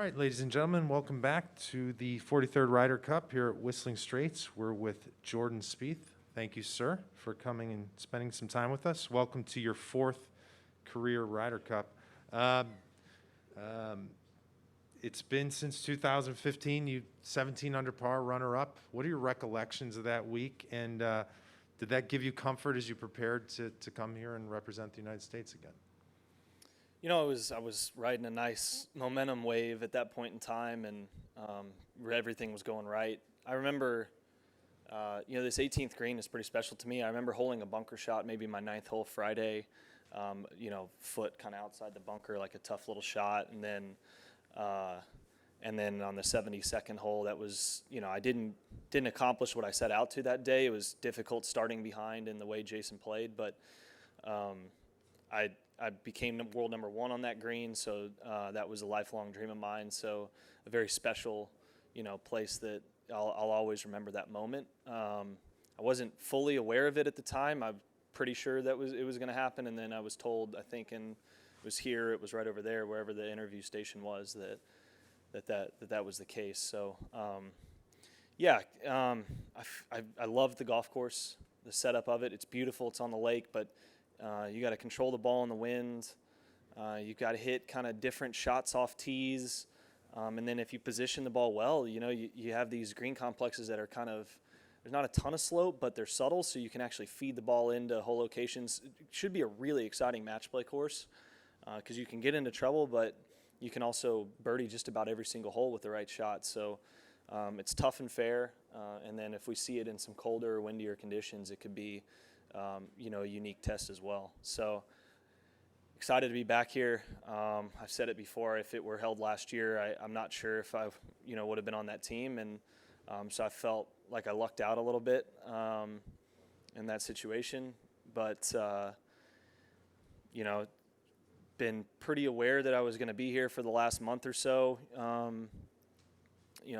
right, ladies and gentlemen, welcome back to the 43rd Ryder Cup here at Whistling Straits. We're with Jordan Spieth. Thank you, sir, for coming and spending some time with us. Welcome to your fourth career Ryder Cup. It's been since 2015. You 17 under par, runner-up. What are your recollections of that week? And did that give you comfort as you prepared to come here and represent the United States again? You know, I was riding a nice momentum wave at that point in time, and everything was going right. I remember, this 18th green is pretty special to me. I remember holding a bunker shot, maybe my 9th hole Friday, foot kind of outside the bunker, like a tough little shot, and then on the 72nd hole, that was, I didn't accomplish what I set out to that day. It was difficult starting behind in the way Jason played, but I became world number one on that green, so that was a lifelong dream of mine. So a very special, place that I'll always remember that moment. I wasn't fully aware of it at the time. I'm pretty sure that it was going to happen, and then I was told, I think, and it was here, it was right over there, wherever the interview station was, that was the case. So I love the golf course, the setup of it. It's beautiful. It's on the lake, but you got to control the ball in the wind. You've got to hit kind of different shots off tees. And then if you position the ball well, you have these green complexes that are kind of, there's not a ton of slope, but they're subtle, so you can actually feed the ball into hole locations. It should be a really exciting match play course because you can get into trouble, but you can also birdie just about every single hole with the right shot. So it's tough and fair. And then if we see it in some colder or windier conditions, it could be a unique test as well. So excited to be back here. I've said it before, if it were held last year, I'm not sure if I would have been on that team. And so I felt like I lucked out a little bit in that situation. But, been pretty aware that I was going to be here for the last month or so.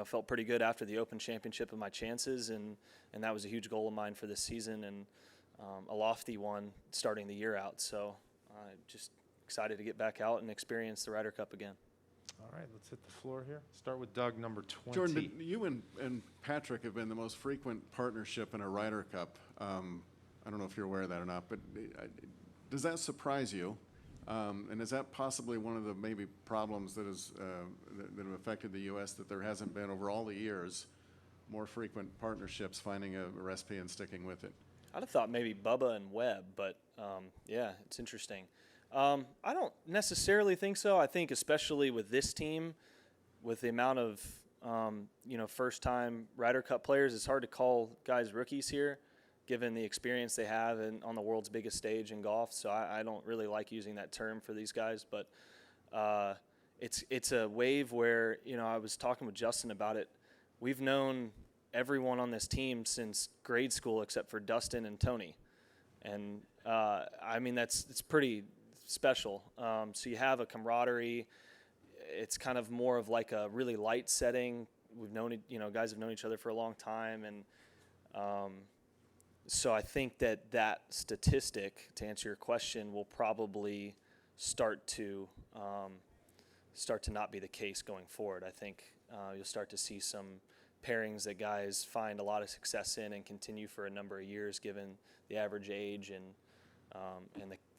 Felt pretty good after the Open Championship of my chances, and that was a huge goal of mine for this season, and a lofty one starting the year out. So just excited to get back out and experience the Ryder Cup again. All right, let's hit the floor here. Start with Doug, number 20. Jordan, you and Patrick have been the most frequent partnership in a Ryder Cup. I don't know if you're aware of that or not, but does that surprise you? And is that possibly one of the maybe problems that have affected the U.S., that there hasn't been over all the years more frequent partnerships, finding a recipe and sticking with it? I'd have thought maybe Bubba and Webb, but it's interesting. I don't necessarily think so. I think especially with this team, with the amount of first-time Ryder Cup players, it's hard to call guys rookies here, given the experience they have on the world's biggest stage in golf. So I don't really like using that term for these guys, but it's a wave where, I was talking with Justin about it. We've known everyone on this team since grade school except for Dustin and Tony. And it's pretty special. So you have a camaraderie. It's kind of more of like a really light setting. We've known, guys have known each other for a long time. And so I think that statistic, to answer your question, will probably start to not be the case going forward. I think you'll start to see some pairings that guys find a lot of success in and continue for a number of years, given the average age and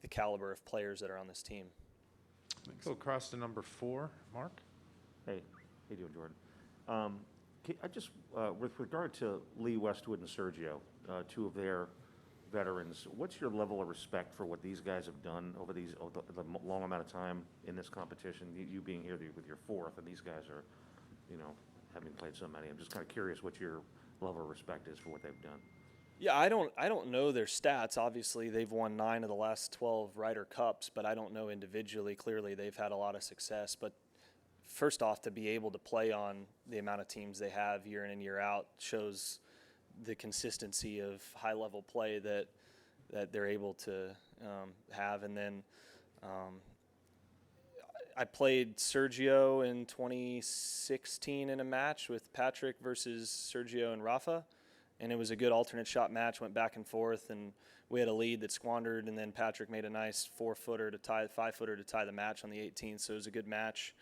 the caliber of players that are on this team. Go across to number 4, Mark. Hey, how you doing, Jordan? I just, with regard to Lee Westwood and Sergio, two of their veterans, what's your level of respect for what these guys have done over the long amount of time in this competition? You being here with your fourth, and these guys are, having played so many. I'm just kind of curious what your level of respect is for what they've done. Yeah, I don't know their stats. Obviously, they've won 9 of the last 12 Ryder Cups, but I don't know individually. Clearly, they've had a lot of success. But first off, to be able to play on the amount of teams they have year in and year out shows the consistency of high-level play that they're able to have. And then I played Sergio in 2016 in a match with Patrick versus Sergio and Rafa, and it was a good alternate shot match, went back and forth, and we had a lead that squandered, and then Patrick made a nice 5-footer to tie the match on the 18th, so it was a good match.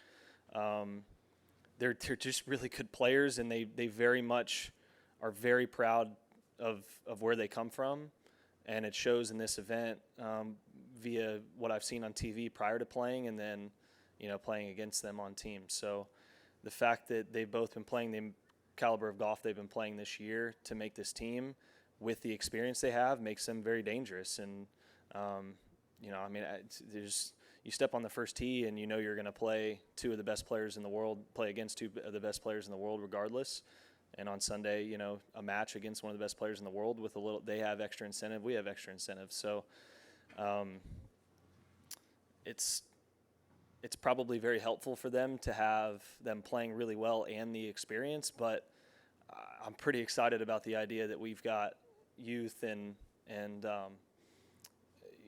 they're just really good players, and they very much are very proud of where they come from, and it shows in this event via what I've seen on TV prior to playing, and then playing against them on teams. So the fact that they've both been playing the caliber of golf they've been playing this year to make this team with the experience they have makes them very dangerous. And you step on the first tee and you're going to play two of the best players in the world, play against two of the best players in the world regardless. And on Sunday, a match against one of the best players in the world with they have extra incentive, we have extra incentive. So it's probably very helpful for them to have them playing really well and the experience, but I'm pretty excited about the idea that we've got youth and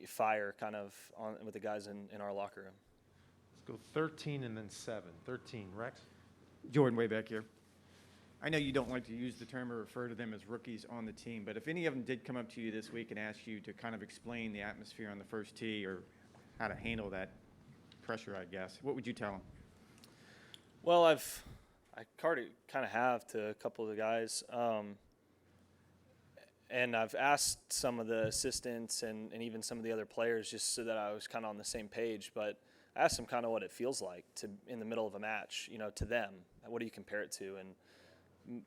fire kind of on with the guys in our locker room. Let's go 13 and then 7. 13, Rex? Jordan, way back here. I know you don't like to use the term or refer to them as rookies on the team, but if any of them did come up to you this week and ask you to kind of explain the atmosphere on the first tee or how to handle that pressure, I guess, what would you tell them? Well, I kind of have to a couple of the guys, and I've asked some of the assistants and even some of the other players just so that I was kind of on the same page. But I asked them kind of what it feels like to in the middle of a match, to them. What do you compare it to? And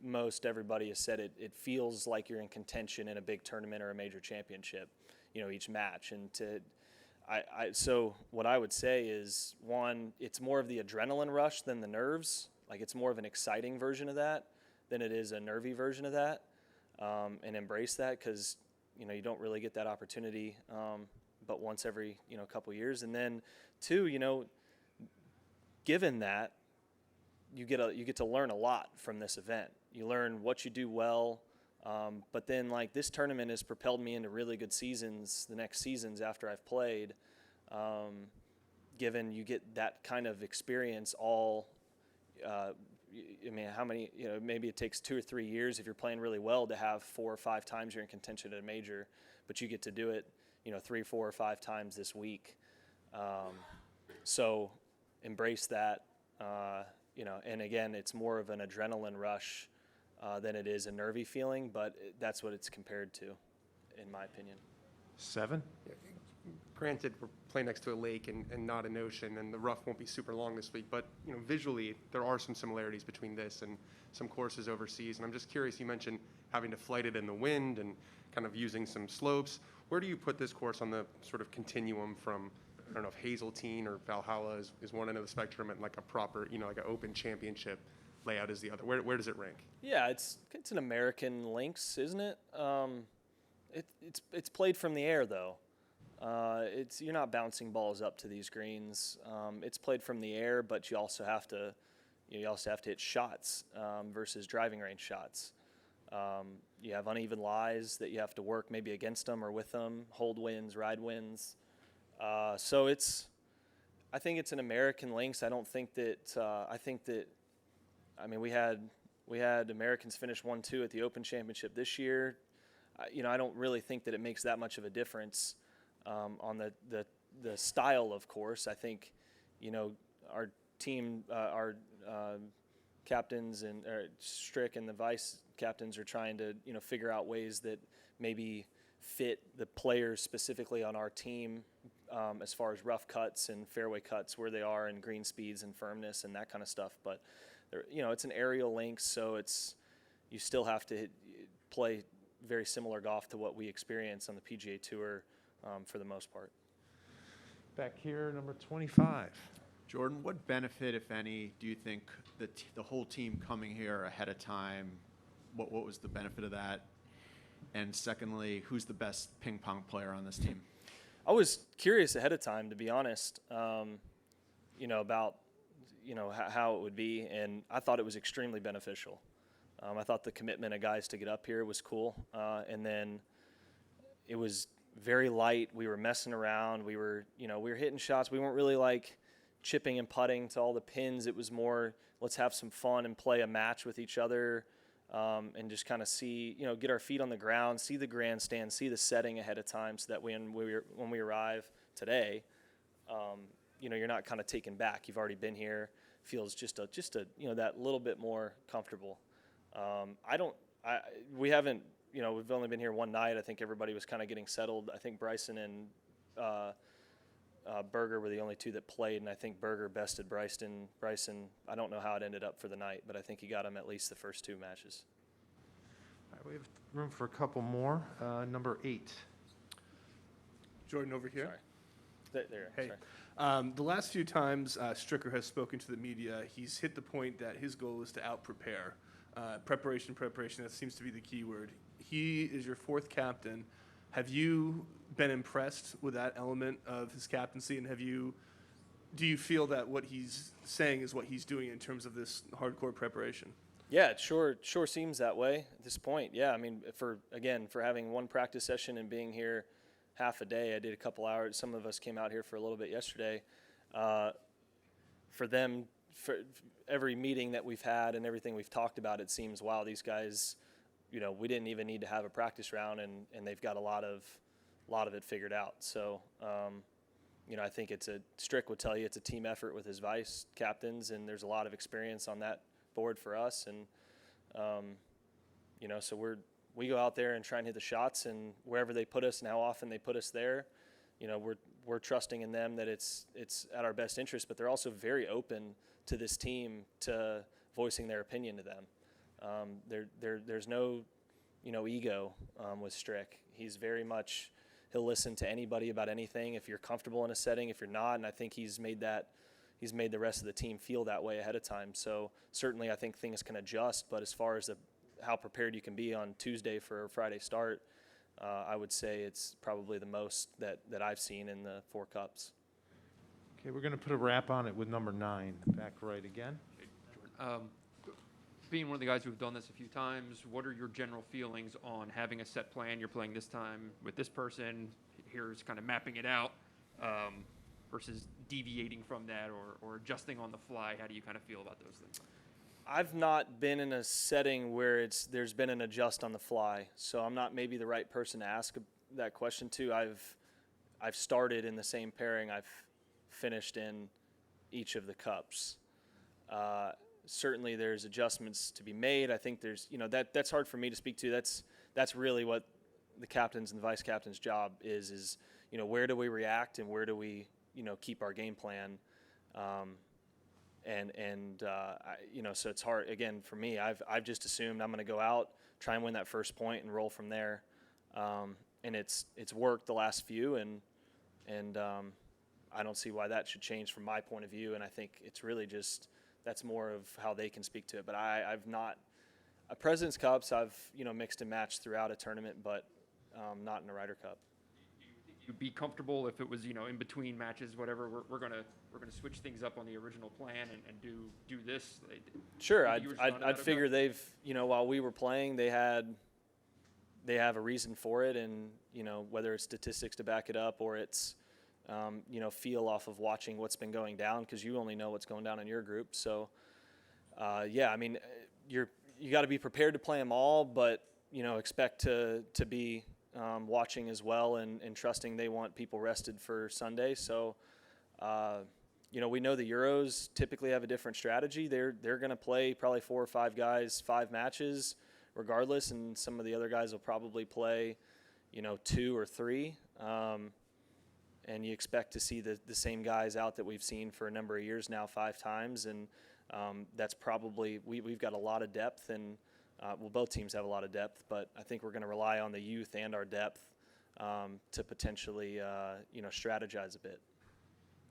most everybody has said it feels like you're in contention in a big tournament or a major championship, each match. And so what I would say is, one, it's more of the adrenaline rush than the nerves. Like, it's more of an exciting version of that than it is a nervy version of that, and embrace that, because you don't really get that opportunity but once every couple years. And then two, given that, you get to learn a lot from this event. You learn what you do well, but then like this tournament has propelled me into really good seasons the next seasons after I've played, given you get that kind of experience all how many, maybe it takes 2 or 3 years if you're playing really well to have 4 or 5 times you're in contention at a major, but you get to do it 3, 4, or 5 times this week. So embrace that, and again, it's more of an adrenaline rush than it is a nervy feeling, but that's what it's compared to, in my opinion. 7? Granted, we're playing next to a lake and not an ocean, and the rough won't be super long this week, but visually there are some similarities between this and some courses overseas. And I'm just curious, you mentioned having to flight it in the wind and kind of using some slopes. Where do you put this course on the sort of continuum from, I don't know if Hazeltine or Valhalla is one end of the spectrum, and like a proper, like an open championship layout is the other? Where does it rank? Yeah, it's an American links, isn't it? It's played from the air though. You're not bouncing balls up to these greens. It's played from the air, but you also have to hit shots versus driving range shots. You have uneven lies that you have to work maybe against them or with them, hold wins, ride wins. So I think it's an American links. I don't think that. We had Americans finish 1-2 at the Open Championship this year. I don't really think that it makes that much of a difference on the style of course. I think, our team, our captains and Strick and the vice captains are trying to, figure out ways that maybe fit the players specifically on our team as far as rough cuts and fairway cuts, where they are, and green speeds and firmness and that kind of stuff. But it's an aerial links, so you still have to play very similar golf to what we experience on the PGA Tour for the most part. Back here, number 25. Jordan, what benefit, if any, do you think the whole team coming here ahead of time, what was the benefit of that? And secondly, who's the best ping pong player on this team? I was curious ahead of time, to be honest, about how it would be, and I thought it was extremely beneficial. I thought the commitment of guys to get up here was cool, and then it was very light. We were messing around. We were hitting shots. We weren't really like chipping and putting to all the pins. It was more, let's have some fun and play a match with each other, and just kind of see, get our feet on the ground, see the grandstand, see the setting ahead of time, so that when we arrive today, you're not kind of taken back. You've already been here, feels just a that little bit more comfortable. We haven't, we've only been here one night. I think everybody was kind of getting settled. I think Bryson and Berger were the only two that played, and I think Berger bested Bryson. I don't know how it ended up for the night, but I think he got him at least the first two matches. All right, we have room for a couple more. Number 8. Jordan over here. Sorry. There. Hey. Sorry. The last few times Stricker has spoken to the media, he's hit the point that his goal is to out-prepare. Preparation, that seems to be the key word. He is your 4th captain. Have you been impressed with that element of his captaincy, and do you feel that what he's saying is what he's doing in terms of this hardcore preparation? Yeah, it sure seems that way at this point. Yeah, I mean, for having one practice session and being here half a day, I did a couple hours. Some of us came out here for a little bit yesterday. For them, for every meeting that we've had and everything we've talked about, it seems, wow, these guys, we didn't even need to have a practice round, and they've got a lot of it figured out. So, I think Strick would tell you it's a team effort with his vice captains, and there's a lot of experience on that board for us. And, so we go out there and try and hit the shots, and wherever they put us and how often they put us there, we're trusting in them that it's at our best interest, but they're also very open to this team to voicing their opinion to them. There's no, ego with Strick. He's very much, he'll listen to anybody about anything if you're comfortable in a setting, if you're not, and I think he's made the rest of the team feel that way ahead of time. So certainly I think things can adjust, but as far as how prepared you can be on Tuesday for a Friday start, I would say it's probably the most that I've seen in the 4 cups. Okay, we're going to put a wrap on it with number 9. Back right again. Being one of the guys who've done this a few times, what are your general feelings on having a set plan? You're playing this time with this person. Here's kind of mapping it out versus deviating from that or adjusting on the fly. How do you kind of feel about those things? I've not been in a setting where there's been an adjust on the fly, so I'm not maybe the right person to ask that question to. I've started in the same pairing I've finished in each of the cups. Certainly there's adjustments to be made. I think there's, that's hard for me to speak to. That's really what the captain's and the vice captain's job is, where do we react and where do we, keep our game plan. So it's hard, again, for me. I've just assumed I'm going to go out, try and win that first point and roll from there. And it's worked the last few, and I don't see why that should change from my point of view. And I think it's really just, that's more of how they can speak to it. But I've not, President's Cups, I've, mixed and matched throughout a tournament, but not in a Ryder Cup. You'd be comfortable if it was, in between matches, whatever, we're gonna switch things up on the original plan and do this? Sure, I'd figure they've, while we were playing, they have a reason for it, and, whether it's statistics to back it up or it's, feel off of watching what's been going down, because you only know what's going down in your group. So, you got to be prepared to play them all, but, expect to be watching as well and trusting they want people rested for Sunday. So, we know the Euros typically have a different strategy. They're going to play probably 4 or 5 guys, 5 matches regardless, and some of the other guys will probably play, 2 or 3. And you expect to see the same guys out that we've seen for a number of years now, 5 times. And that's probably, we've got a lot of depth, and both teams have a lot of depth, but I think we're going to rely on the youth and our depth to potentially, strategize a bit.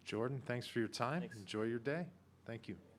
Jordan, thanks for your time. Thanks. Enjoy your day. Thank you.